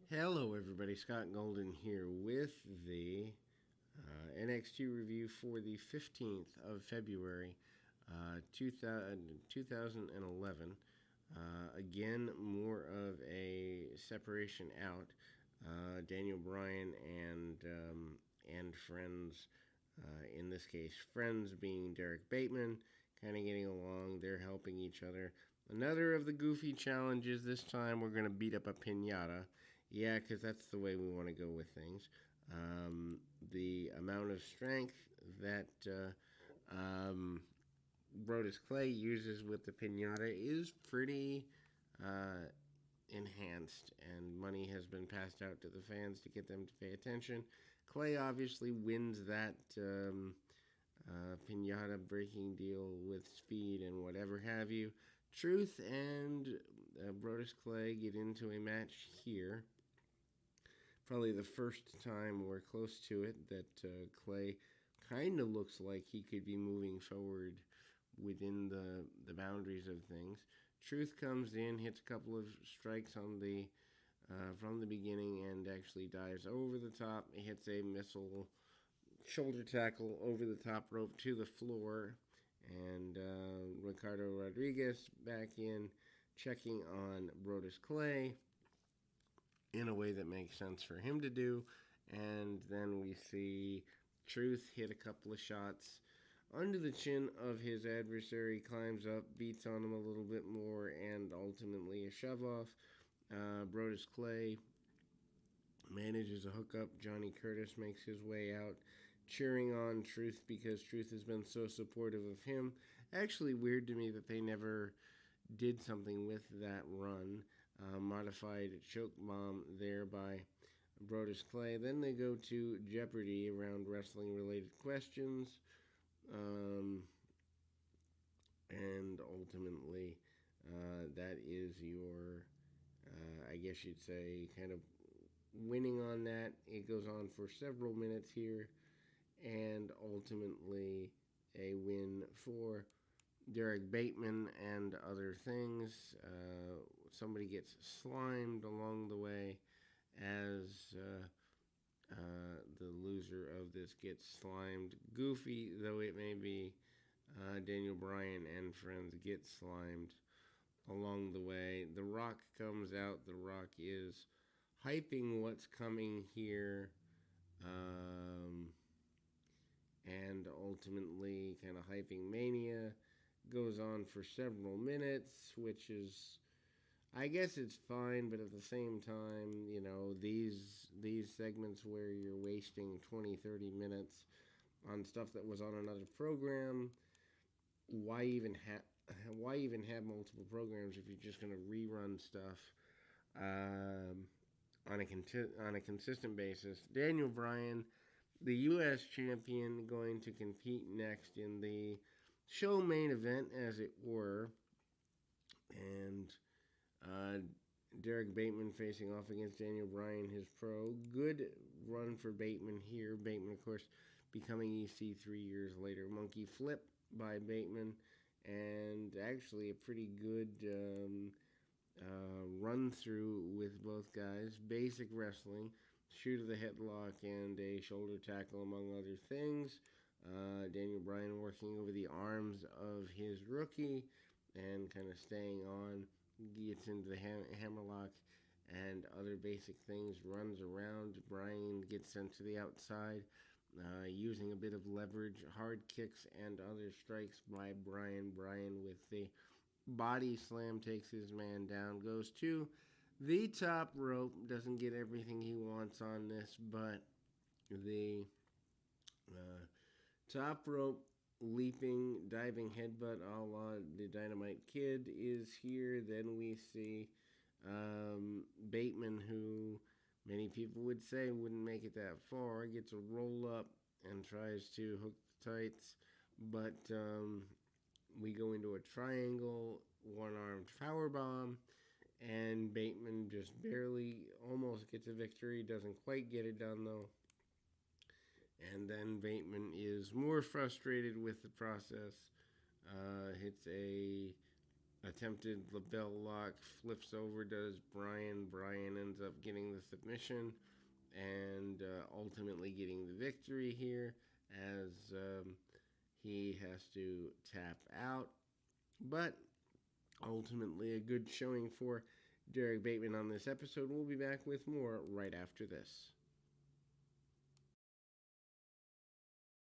Hello, everybody. Scott Golden here with the NXT review for the 15th of February, 2011. Again, more of a separation out. Daniel Bryan and friends. In this case, friends being Derek Bateman, kind of getting along. They're helping each other. Another of the goofy challenges. This time, we're going to beat up a pinata. Yeah, because that's the way we want to go with things. The amount of strength that Brodus Clay uses with the pinata is pretty uh, enhanced, and money has been passed out to the fans to get them to pay attention. Clay obviously wins that pinata breaking deal with speed and whatever have you. Truth and Brodus Clay get into a match here. Probably the first time we're close to it that Clay kind of looks like he could be moving forward within the boundaries of things. Truth comes in, hits a couple of strikes on the from the beginning, and actually dives over the top. He hits a missile shoulder tackle over the top rope to the floor, and Ricardo Rodriguez back in, checking on Brodus Clay in a way that makes sense for him to do. And then we see Truth hit a couple of shots under the chin of his adversary, climbs up, beats on him a little bit more, and ultimately a shove off. Brodus Clay manages a hookup. Johnny Curtis makes his way out, cheering on Truth because Truth has been so supportive of him. Actually, weird to me that they never did something with that run. Modified choke bomb there by Brodus Clay. Then they go to Jeopardy around wrestling related questions. Um, and ultimately, that is your, I guess you'd say, kind of winning on that. It goes on for several minutes here, and ultimately a win for Derek Bateman and other things. Somebody gets slimed along the way as the loser of this gets slimed. Goofy though it may be, Daniel Bryan and friends get slimed along the way. The Rock comes out. The Rock is hyping what's coming here. And ultimately kind of hyping Mania. Goes on for several minutes, which is, I guess it's fine, but at the same time, these segments where you're wasting 20, 30 minutes on stuff that was on another program, why even have multiple programs if you're just going to rerun stuff on a consistent basis? Daniel Bryan, the U.S. champion, going to compete next in the show main event, as it were, and uh, Derek Bateman facing off against Daniel Bryan, his pro. Good run for Bateman here. Bateman, of course, becoming EC 3 years later. Monkey flip by Bateman, and actually a pretty good run through with both guys. Basic wrestling, shoot of the headlock, and a shoulder tackle, among other things. Daniel Bryan working over the arms of his rookie and kind of staying on, gets into the hammerlock and other basic things, runs around. Bryan gets sent to the outside, using a bit of leverage, hard kicks and other strikes by Bryan. Bryan with the body slam takes his man down, goes to the top rope, doesn't get everything he wants on this, but the top rope leaping, diving headbutt a la the Dynamite Kid is here. Then we see Bateman, who many people would say wouldn't make it that far, gets a roll up and tries to hook the tights, but we go into a triangle, one-armed power bomb, and Bateman just barely almost gets a victory. Doesn't quite get it done though. And then Bateman is more frustrated with the process. Hits a attempted label lock, flips over, does Bryan. Bryan ends up getting the submission and ultimately getting the victory here as he has to tap out. But ultimately, a good showing for Derek Bateman on this episode. We'll be back with more right after this.